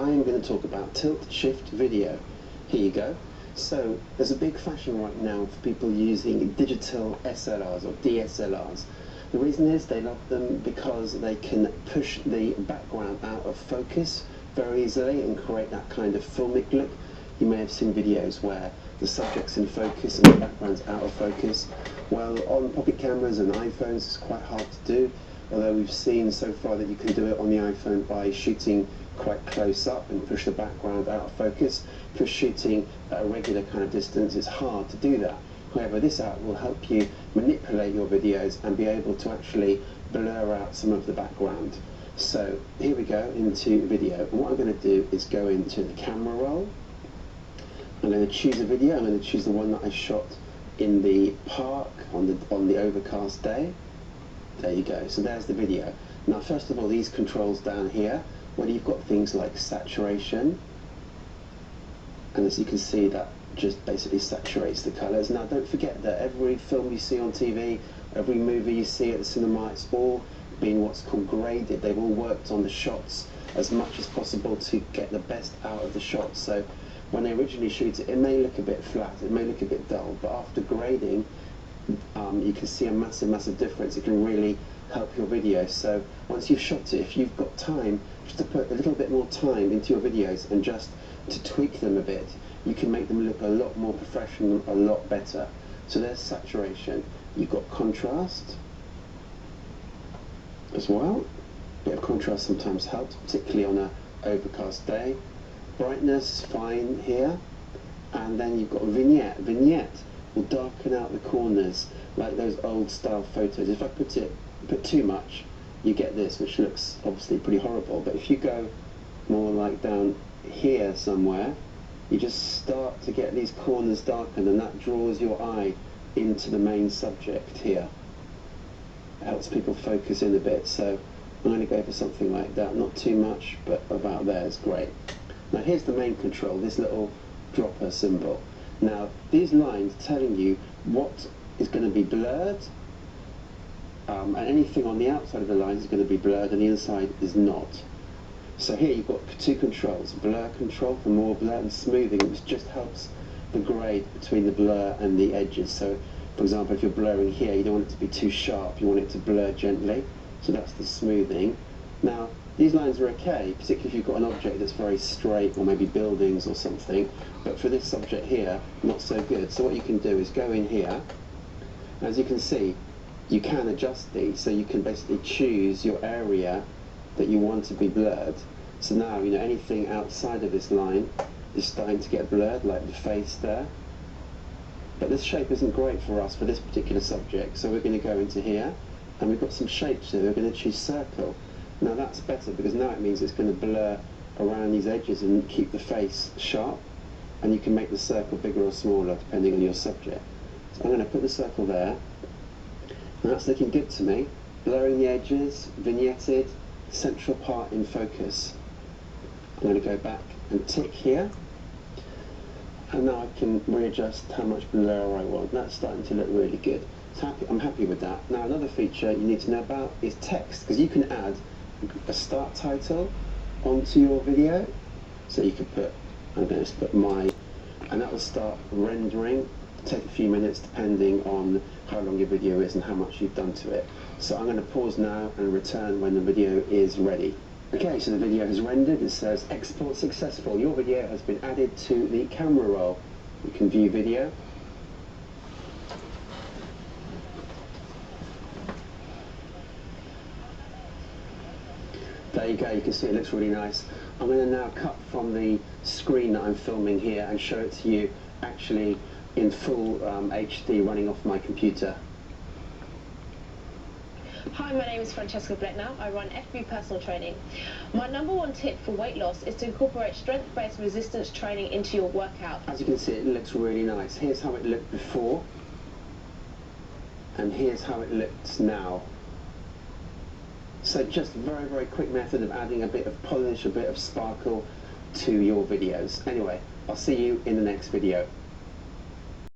I'm going to talk about tilt shift video. Here you go. So there's a big fashion right now for people using digital SLRs or DSLRs. The reason is they love them because they can push the background out of focus very easily and create that kind of filmic look. You may have seen videos where the subject's in focus and the background's out of focus. Well, on pocket cameras and iPhones it's quite hard to do, although we've seen so far that you can do it on the iPhone by shooting quite close up and push the background out of focus. For shooting at a regular kind of distance, it's hard to do that. However, this app will help you manipulate your videos and be able to actually blur out some of the background. So here we go into video, and what I'm going to do is go into the camera roll. I'm going to choose a video. I'm going to choose the one that I shot in the park on the overcast day. There you go. So there's the video. Now, first of all, these controls down here, where you've got things like saturation, and as you can see, that just basically saturates the colours. Now, don't forget that every film you see on TV, every movie you see at the cinema, it's all being what's called graded. They've all worked on the shots as much as possible to get the best out of the shots. So when they originally shoot it, it may look a bit flat, it may look a bit dull, but after grading, you can see a massive difference. It can really help your video. So once you've shot it, if you've got time, just to put a little bit more time into your videos and just to tweak them a bit, you can make them look a lot more professional, a lot better. So there's saturation. You've got contrast as well. A bit of contrast sometimes helps, particularly on an overcast day. Brightness, fine here. And then you've got vignette. Vignette will darken out the corners like those old style photos. If I put too much, you get this, which looks obviously pretty horrible. But if you go more like down here somewhere, you just start to get these corners darkened, and that draws your eye into the main subject here. It helps people focus in a bit. So I'm going to go for something like that, not too much, but about there is great. Now here's the main control, this little dropper symbol. Now these lines are telling you what is going to be blurred, and anything on the outside of the lines is going to be blurred and the inside is not. So here you've got two controls, blur control for more blur, and smoothing, which just helps the grade between the blur and the edges. So for example, if you're blurring here, you don't want it to be too sharp, you want it to blur gently. So that's the smoothing. Now these lines are okay, particularly if you've got an object that's very straight, or maybe buildings or something, but for this subject here, not so good. So what you can do is go in here. As you can see, you can adjust these, so you can basically choose your area that you want to be blurred. So now, you know, anything outside of this line is starting to get blurred, like the face there. But this shape isn't great for us for this particular subject, so we're going to go into here, and we've got some shapes here. We're going to choose circle. Now that's better, because now it means it's going to blur around these edges and keep the face sharp, and you can make the circle bigger or smaller depending on your subject. So I'm going to put the circle there, and that's looking good to me. Blurring the edges, vignetted, central part in focus. I'm going to go back and tick here, and now I can readjust how much blur I want. That's starting to look really good. So I'm happy with that. Now another feature you need to know about is text, because you can add a start title onto your video. So you could put, I'm going to put my, and that will start rendering. Take a few minutes depending on how long your video is and how much you've done to it. So I'm going to pause now and return when the video is ready. Okay, so the video has rendered. It says export successful. Your video has been added to the camera roll. You can view video. There you go, you can see it looks really nice. I'm going to now cut from the screen that I'm filming here and show it to you actually in full HD running off my computer. Hi, my name is Francesca Blecknell. I run FB Personal Training. My #1 tip for weight loss is to incorporate strength-based resistance training into your workout. As you can see, it looks really nice. Here's how it looked before, and here's how it looks now. So just a very quick method of adding a bit of polish, a bit of sparkle to your videos. Anyway, I'll see you in the next video.